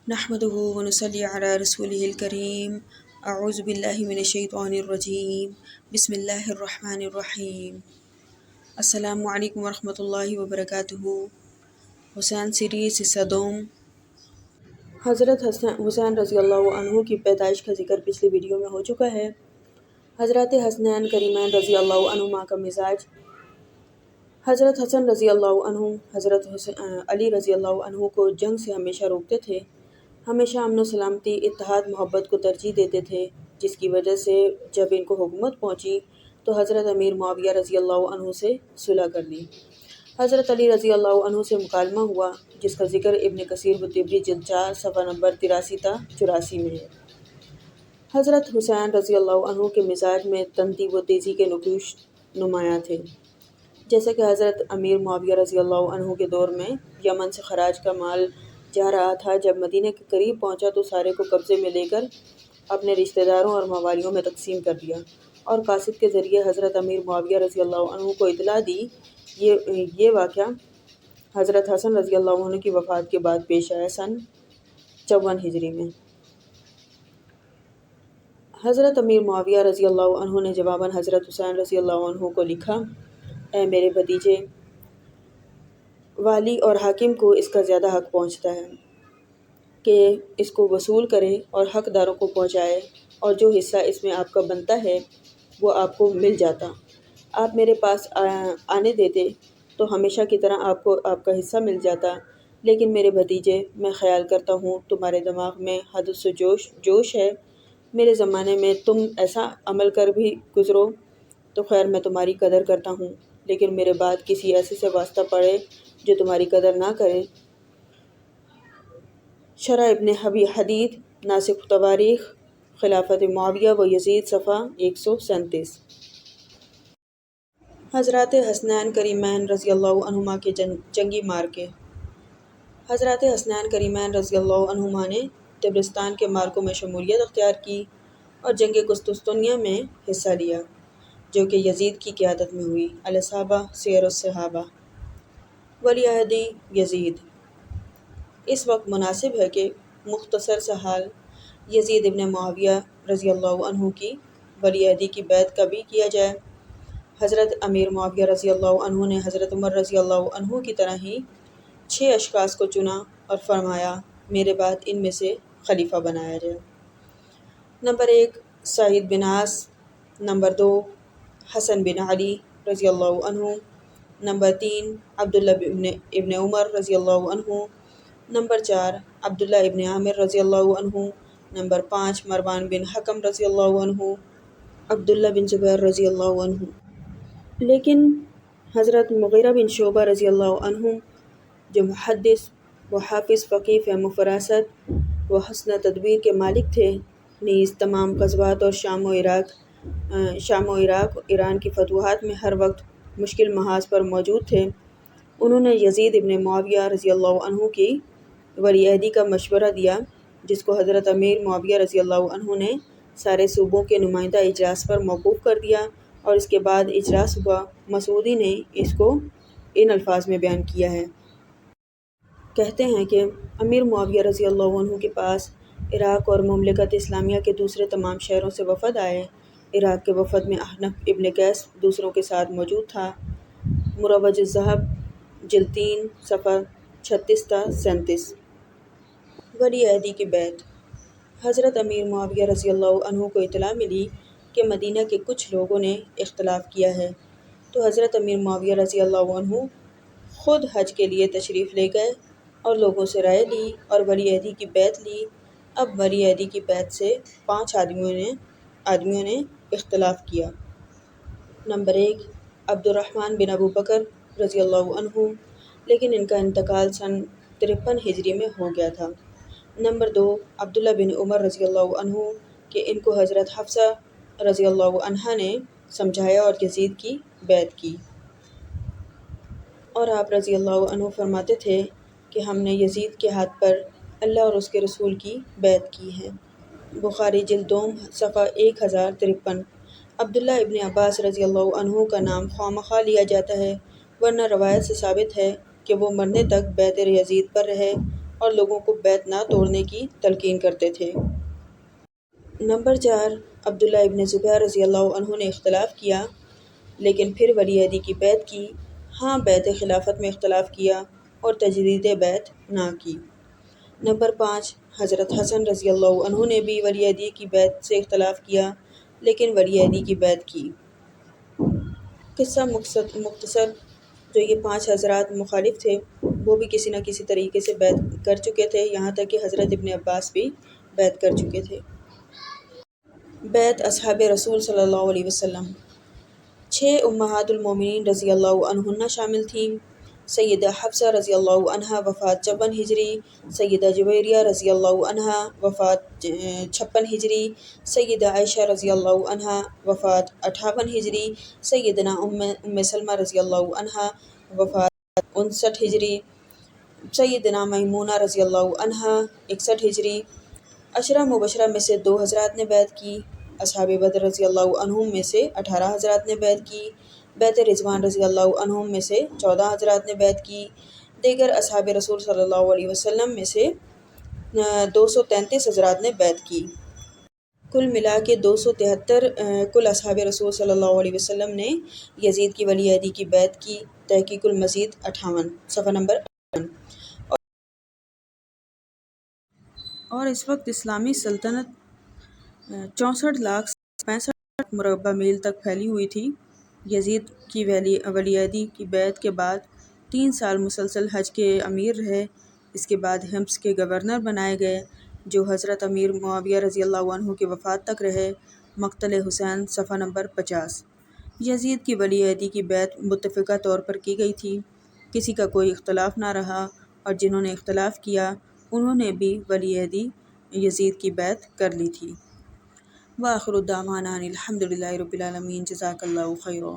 نحمده ونصلي على رسوله الكريم اعوذ باللہ من الشیطان الرجیم بسم اللہ الرحمن الرحیم السلام علیکم ورحمۃ اللہ وبرکاتہ۔ حسین سیریز حصہ دوم۔ حضرت حسین رضی اللہ عنہ کی پیدائش کا ذکر پچھلی ویڈیو میں ہو چکا ہے۔ حضرت حسنین کریمین رضی اللہ عنہما کا مزاج۔ حضرت حسن رضی اللہ عنہ حضرت علی رضی اللہ عنہ کو جنگ سے ہمیشہ روکتے تھے، ہمیشہ امن و سلامتی، اتحاد، محبت کو ترجیح دیتے تھے، جس کی وجہ سے جب ان کو حکومت پہنچی تو حضرت امیر معاویہ رضی اللہ عنہ سے صلح کر لی۔ حضرت علی رضی اللہ عنہ سے مکالمہ ہوا، جس کا ذکر ابن کثیر بطبری جلد 4 صفحہ نمبر 83 تا 84 میں ہے۔ حضرت حسین رضی اللہ عنہ کے مزاج میں تندی و تیزی کے نقوش نمایاں تھے، جیسا کہ حضرت امیر معاویہ رضی اللہ عنہ کے دور میں یمن سے خراج کا مال جا رہا تھا۔ جب مدینہ کے قریب پہنچا تو سارے کو قبضے میں لے کر اپنے رشتہ داروں اور موالیوں میں تقسیم کر دیا، اور قاصد کے ذریعے حضرت امیر معاویہ رضی اللہ عنہ کو اطلاع دی۔ یہ واقعہ حضرت حسن رضی اللہ عنہ کی وفات کے بعد پیش آیا سن 54 ہجری میں۔ حضرت امیر معاویہ رضی اللہ عنہ نے جواباً حضرت حسین رضی اللہ عنہ کو لکھا: اے میرے بھتیجے، والی اور حاکم کو اس کا زیادہ حق پہنچتا ہے کہ اس کو وصول کرے اور حقداروں کو پہنچائے، اور جو حصہ اس میں آپ کا بنتا ہے وہ آپ کو مل جاتا۔ آپ میرے پاس آنے دیتے تو ہمیشہ کی طرح آپ کو آپ کا حصہ مل جاتا، لیکن میرے بھتیجے، میں خیال کرتا ہوں تمہارے دماغ میں حدث و جوش ہے۔ میرے زمانے میں تم ایسا عمل کر بھی گزرو تو خیر میں تمہاری قدر کرتا ہوں، لیکن میرے بعد کسی ایسے سے واسطہ پڑے جو تمہاری قدر نہ کرے۔ شرح ابن حدید، ناسخ تواریخ خلافت معاویہ و یزید، صفحہ 137۔ حضرات حسنین کریمین رضی اللہ عنہما کے جنگی معرکے۔ حضرات حسنین کریمین رضی اللہ عنہما نے طبرستان کے معرکوں میں شمولیت اختیار کی اور جنگ قسطنطنیہ میں حصہ لیا، جو کہ یزید کی قیادت میں ہوئی۔ الصحابہ، سیر الصحابہ۔ ولی عہدی یزید۔ اس وقت مناسب ہے کہ مختصر سا حال یزید ابن معاویہ رضی اللہ عنہ کی ولی عہدی کی بیعت کا بھی کیا جائے۔ حضرت امیر معاویہ رضی اللہ عنہ نے حضرت عمر رضی اللہ عنہ کی طرح ہی 6 اشخاص کو چنا اور فرمایا میرے بعد ان میں سے خلیفہ بنایا جائے۔ نمبر 1 سعید بن عاص، نمبر 2 حسن بن علی رضی اللہ عنہ، نمبر 3 عبداللہ ابن عمر رضی اللہ عنہ، نمبر 4 عبداللہ ابن عامر رضی اللہ عنہ، نمبر 5 مروان بن حکم رضی اللہ عنہ، عبداللہ بن زبیر رضی اللہ عنہ۔ لیکن حضرت مغیرہ بن شعبہ رضی اللہ عنہ، جو محدث و حافظ، فقیہ، فہم و فراست و حسن تدبیر کے مالک تھے، نیز تمام غزوات اور شام و عراق ایران کی فتوحات میں ہر وقت مشکل محاذ پر موجود تھے، انہوں نے یزید ابن معاویہ رضی اللہ عنہ کی ولی عہدی کا مشورہ دیا، جس کو حضرت امیر معاویہ رضی اللہ عنہ نے سارے صوبوں کے نمائندہ اجلاس پر موقوف کر دیا، اور اس کے بعد اجلاس ہوا۔ مسعودی نے اس کو ان الفاظ میں بیان کیا ہے۔ کہتے ہیں کہ امیر معاویہ رضی اللہ عنہ کے پاس عراق اور مملکت اسلامیہ کے دوسرے تمام شہروں سے وفد آئے۔ عراق کے وفد میں احنف ابن قیس دوسروں کے ساتھ موجود تھا۔ مروج الذہب، جلد 3 صفحہ 36 تا 37۔ ولی عہدی کی بیعت۔ حضرت امیر معاویہ رضی اللہ عنہ کو اطلاع ملی کہ مدینہ کے کچھ لوگوں نے اختلاف کیا ہے، تو حضرت امیر معاویہ رضی اللہ عنہ خود حج کے لیے تشریف لے گئے اور لوگوں سے رائے لی اور ولی عہدی کی بیعت لی۔ اب ولی عہدی کی بیعت سے 5 آدمیوں نے اختلاف کیا۔ نمبر 1 عبد الرحمن بن ابو بکر رضی اللہ عنہ، لیکن ان کا انتقال سن 53 ہجری میں ہو گیا تھا۔ نمبر 2 عبداللہ بن عمر رضی اللہ عنہ، کہ ان کو حضرت حفصہ رضی اللہ عنہا نے سمجھایا اور یزید کی بیعت کی، اور آپ رضی اللہ عنہ فرماتے تھے کہ ہم نے یزید کے ہاتھ پر اللہ اور اس کے رسول کی بیعت کی ہے۔ بخاری جلد 2 صفحہ 1053۔ عبداللہ ابن عباس رضی اللہ عنہ کا نام خواہ لیا جاتا ہے، ورنہ روایت سے ثابت ہے کہ وہ مرنے تک بیعت یزید پر رہے اور لوگوں کو بیعت نہ توڑنے کی تلقین کرتے تھے۔ نمبر 4، عبداللہ ابن زبیر رضی اللہ عنہ نے اختلاف کیا لیکن پھر ولی عہدی کی بیعت کی۔ ہاں، بیعت خلافت میں اختلاف کیا اور تجدید بیعت نہ کی۔ نمبر 5، حضرت حسن رضی اللہ عنہ نے بھی ولی عہدی کی بیعت سے اختلاف کیا لیکن ولی عہدی کی بیعت کی۔ قصہ مختصر، جو یہ 5 حضرات مخالف تھے وہ بھی کسی نہ کسی طریقے سے بیعت کر چکے تھے، یہاں تک کہ حضرت ابن عباس بھی بیعت کر چکے تھے۔ بیعت اصحاب رسول صلی اللہ علیہ وسلم۔ 6 امہات المومنین رضی اللہ عنہن شامل تھیں۔ سیدہ حفصہ رضی اللہ عنہا وفات 54 ہجری، سیدہ جویریہ رضی اللہ عنہا وفات 56 ہجری، سیدہ عائشہ رضی اللہ عنہا وفات 58 ہجری، سیدنا ام سلمہ رضی اللہ عنہا وفات 59 ہجری، سیدنا میمونہ رضی اللہ عنہا 61 ہجری۔ عشرہ مبشرہ میں سے 2 حضرات نے بیعت کی۔ اصحاب بدر رضی اللہ عنہم میں سے 18 حضرات نے بیعت کی۔ بیعت رضوان رضی اللہ عنہم میں سے 14 حضرات نے بیعت کی۔ دیگر اصحاب رسول صلی اللہ علیہ وسلم میں سے 233 حضرات نے بیعت کی۔ کل ملا کے 273 کل اصحاب رسول صلی اللہ علیہ وسلم نے یزید کی ولی عہدی کی بیعت کی۔ تحقیق المزید 58، صفحہ نمبر 58۔ اور اس وقت اسلامی سلطنت 64,65,000 مربع میل تک پھیلی ہوئی تھی۔ یزید کی ولی عہدی کی بیعت کے بعد 3 سال مسلسل حج کے امیر رہے۔ اس کے بعد حمص کے گورنر بنائے گئے جو حضرت امیر معاویہ رضی اللہ عنہ کی وفات تک رہے۔ مقتل حسین، صفحہ نمبر 50۔ یزید کی ولی عہدی کی بیعت متفقہ طور پر کی گئی تھی، کسی کا کوئی اختلاف نہ رہا، اور جنہوں نے اختلاف کیا انہوں نے بھی ولی عہدی یزید کی بیعت کر لی تھی۔ وآخر دعوانا ان الحمد للہ رب العالمین۔ جزاک اللہ خیرا۔